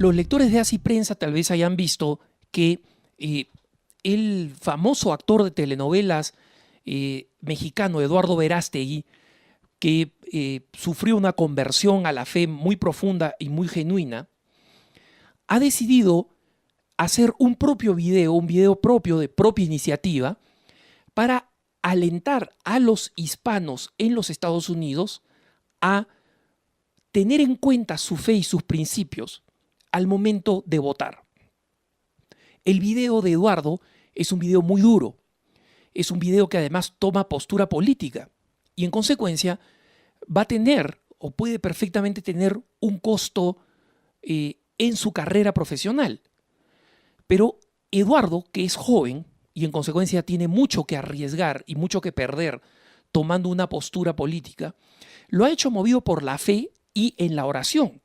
Los lectores de Así Prensa tal vez hayan visto que el famoso actor de telenovelas mexicano Eduardo Verástegui, que sufrió una conversión a la fe muy profunda y muy genuina, ha decidido hacer un video propio de propia iniciativa para alentar a los hispanos en los Estados Unidos a tener en cuenta su fe y sus principios al momento de votar. El video de Eduardo es un video muy duro, es un video que además toma postura política y en consecuencia va a tener o puede perfectamente tener un costo en su carrera profesional. Pero Eduardo, que es joven y en consecuencia tiene mucho que arriesgar y mucho que perder tomando una postura política, lo ha hecho movido por la fe y en la oración.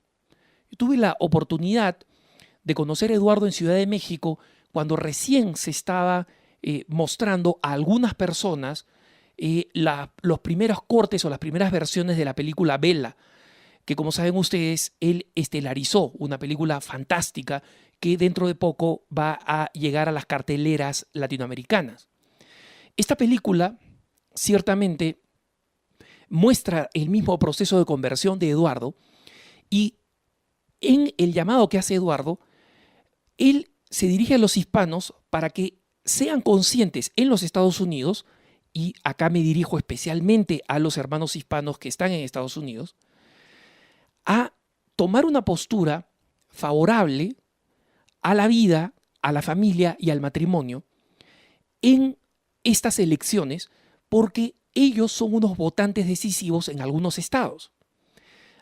Yo tuve la oportunidad de conocer a Eduardo en Ciudad de México cuando recién se estaba mostrando a algunas personas los primeros cortes o las primeras versiones de la película Bella, que como saben ustedes, él estelarizó, una película fantástica que dentro de poco va a llegar a las carteleras latinoamericanas. Esta película ciertamente muestra el mismo proceso de conversión de Eduardo y en el llamado que hace Eduardo, él se dirige a los hispanos para que sean conscientes en los Estados Unidos, y acá me dirijo especialmente a los hermanos hispanos que están en Estados Unidos, a tomar una postura favorable a la vida, a la familia y al matrimonio en estas elecciones, porque ellos son unos votantes decisivos en algunos estados.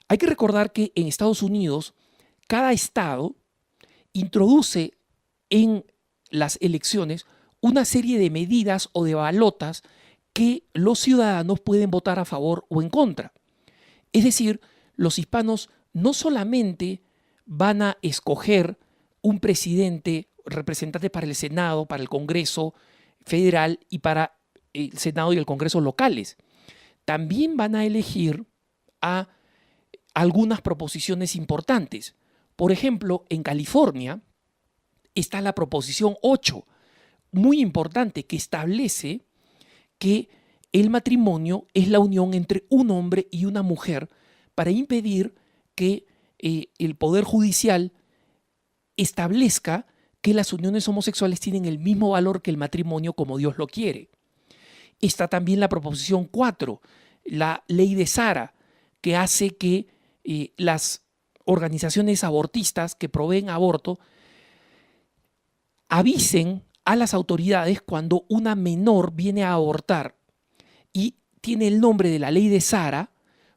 Hay que recordar que en Estados Unidos cada estado introduce en las elecciones una serie de medidas o de balotas que los ciudadanos pueden votar a favor o en contra. Es decir, los hispanos no solamente van a escoger un presidente, representante para el Senado, para el Congreso federal y para el Senado y el Congreso locales, también van a elegir a algunas proposiciones importantes. Por ejemplo, en California está la proposición 8, muy importante, que establece que el matrimonio es la unión entre un hombre y una mujer para impedir que el Poder Judicial establezca que las uniones homosexuales tienen el mismo valor que el matrimonio como Dios lo quiere. Está también la proposición 4, la ley de Sara, que hace que las organizaciones abortistas que proveen aborto avisen a las autoridades cuando una menor viene a abortar y tiene el nombre de la ley de Sara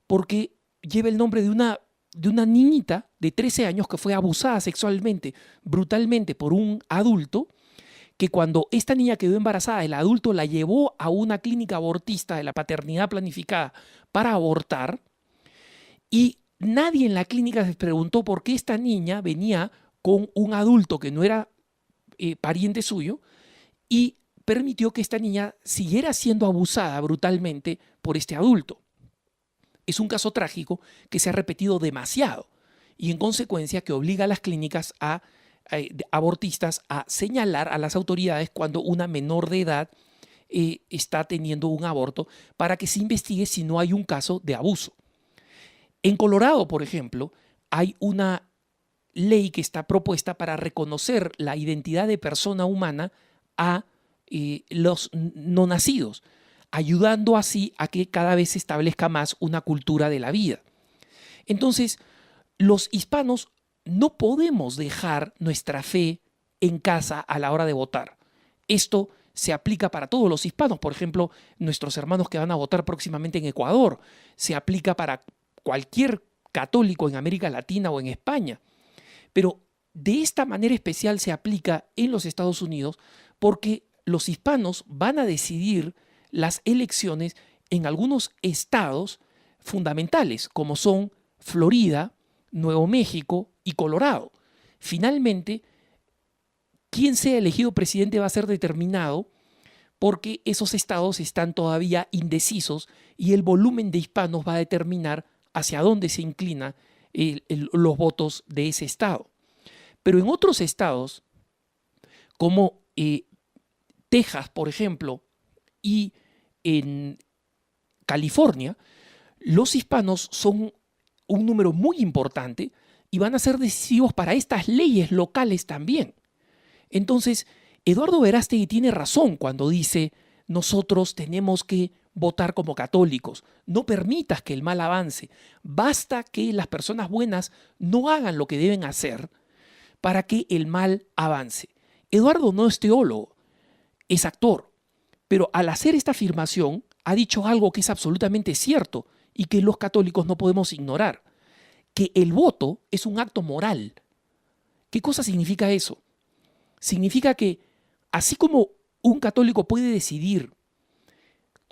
porque lleva el nombre de una niñita de 13 años que fue abusada sexualmente, brutalmente por un adulto, que cuando esta niña quedó embarazada, el adulto la llevó a una clínica abortista de la paternidad planificada para abortar y nadie en la clínica se preguntó por qué esta niña venía con un adulto que no era pariente suyo y permitió que esta niña siguiera siendo abusada brutalmente por este adulto. Es un caso trágico que se ha repetido demasiado y en consecuencia que obliga a las clínicas abortistas a señalar a las autoridades cuando una menor de edad está teniendo un aborto para que se investigue si no hay un caso de abuso. En Colorado, por ejemplo, hay una ley que está propuesta para reconocer la identidad de persona humana a los no nacidos, ayudando así a que cada vez se establezca más una cultura de la vida. Entonces, los hispanos no podemos dejar nuestra fe en casa a la hora de votar. Esto se aplica para todos los hispanos. Por ejemplo, nuestros hermanos que van a votar próximamente en Ecuador. Se aplica para cualquier católico en América Latina o en España. Pero de esta manera especial se aplica en los Estados Unidos porque los hispanos van a decidir las elecciones en algunos estados fundamentales, como son Florida, Nuevo México y Colorado. Finalmente, quién sea elegido presidente va a ser determinado porque esos estados están todavía indecisos y el volumen de hispanos va a determinar hacia dónde se inclina los votos de ese estado. Pero en otros estados, como Texas, por ejemplo, y en California, los hispanos son un número muy importante y van a ser decisivos para estas leyes locales también. Entonces, Eduardo Verástegui tiene razón cuando dice: nosotros tenemos que votar como católicos. No permitas que el mal avance. Basta que las personas buenas no hagan lo que deben hacer para que el mal avance. Eduardo no es teólogo, es actor, pero al hacer esta afirmación ha dicho algo que es absolutamente cierto y que los católicos no podemos ignorar, que el voto es un acto moral. ¿Qué cosa significa eso? Significa que así como un católico puede decidir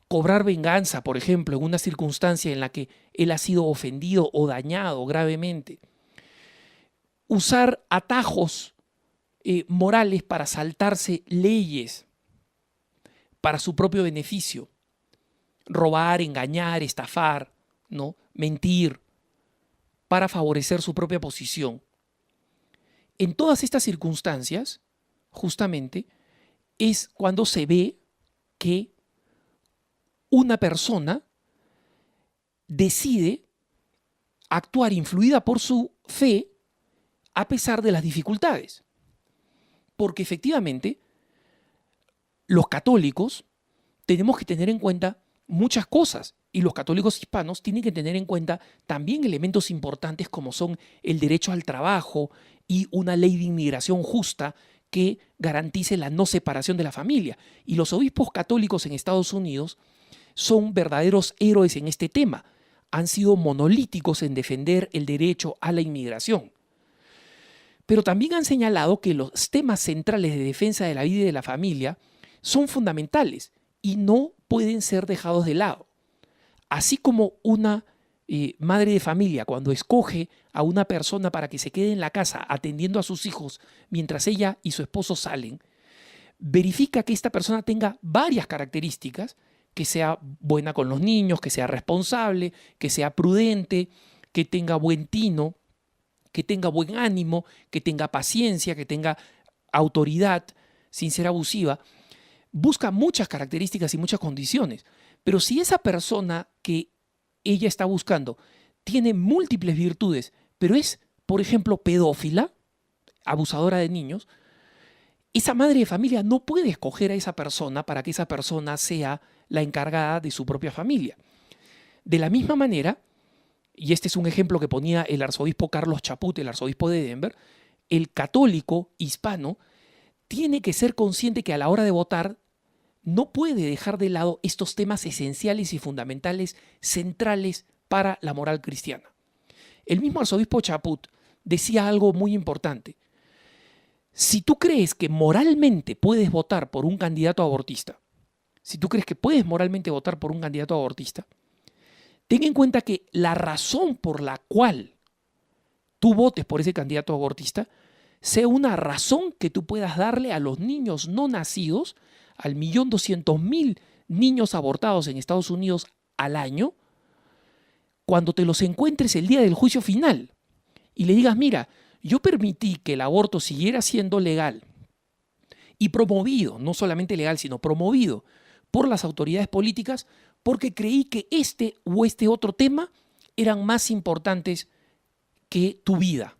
cobrar venganza, por ejemplo, en una circunstancia en la que él ha sido ofendido o dañado gravemente, usar atajos morales para saltarse leyes para su propio beneficio, robar, engañar, estafar, ¿no? Mentir, para favorecer su propia posición. En todas estas circunstancias, justamente, es cuando se ve que una persona decide actuar influida por su fe a pesar de las dificultades. Porque efectivamente, los católicos tenemos que tener en cuenta muchas cosas, y los católicos hispanos tienen que tener en cuenta también elementos importantes como son el derecho al trabajo y una ley de inmigración justa que garantice la no separación de la familia. Y los obispos católicos en Estados Unidos son verdaderos héroes en este tema. Han sido monolíticos en defender el derecho a la inmigración. Pero también han señalado que los temas centrales de defensa de la vida y de la familia son fundamentales y no pueden ser dejados de lado. Así como una madre de familia, cuando escoge a una persona para que se quede en la casa atendiendo a sus hijos mientras ella y su esposo salen, verifica que esta persona tenga varias características: que sea buena con los niños, que sea responsable, que sea prudente, que tenga buen tino, que tenga buen ánimo, que tenga paciencia, que tenga autoridad sin ser abusiva. Busca muchas características y muchas condiciones. Pero si esa persona que ella está buscando tiene múltiples virtudes, pero es, por ejemplo, pedófila, abusadora de niños, esa madre de familia no puede escoger a esa persona para que esa persona sea la encargada de su propia familia. De la misma manera, y este es un ejemplo que ponía el arzobispo Carlos Chaput, el arzobispo de Denver, el católico hispano tiene que ser consciente que a la hora de votar no puede dejar de lado estos temas esenciales y fundamentales, centrales para la moral cristiana. El mismo arzobispo Chaput decía algo muy importante. Si tú crees que moralmente puedes votar por un candidato abortista, si tú crees que puedes moralmente votar por un candidato abortista, ten en cuenta que la razón por la cual tú votes por ese candidato abortista sea una razón que tú puedas darle a los niños no nacidos, al 1.200.000 niños abortados en Estados Unidos al año, cuando te los encuentres el día del juicio final y le digas: mira, yo permití que el aborto siguiera siendo legal y promovido, no solamente legal, sino promovido por las autoridades políticas, porque creí que este o este otro tema eran más importantes que tu vida.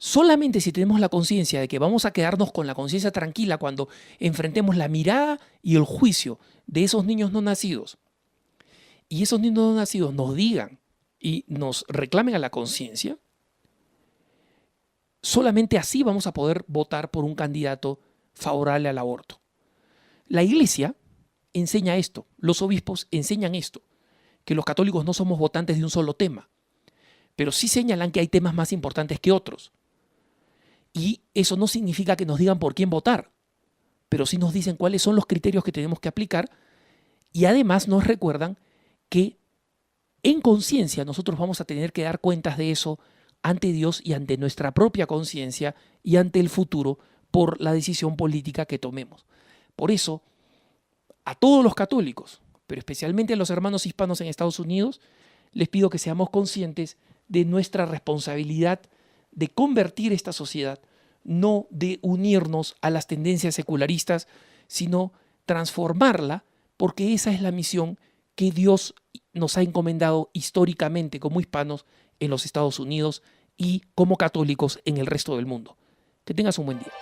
Solamente si tenemos la conciencia de que vamos a quedarnos con la conciencia tranquila cuando enfrentemos la mirada y el juicio de esos niños no nacidos, y esos niños no nacidos nos digan y nos reclamen a la conciencia, solamente así vamos a poder votar por un candidato favorable al aborto. La Iglesia enseña esto, los obispos enseñan esto, que los católicos no somos votantes de un solo tema, pero sí señalan que hay temas más importantes que otros. Y eso no significa que nos digan por quién votar, pero sí nos dicen cuáles son los criterios que tenemos que aplicar, y además nos recuerdan que en conciencia nosotros vamos a tener que dar cuentas de eso ante Dios y ante nuestra propia conciencia y ante el futuro por la decisión política que tomemos. Por eso, a todos los católicos, pero especialmente a los hermanos hispanos en Estados Unidos, les pido que seamos conscientes de nuestra responsabilidad de convertir esta sociedad, no de unirnos a las tendencias secularistas, sino transformarla, porque esa es la misión que Dios nos ha encomendado históricamente como hispanos en los Estados Unidos y como católicos en el resto del mundo. Que tengas un buen día.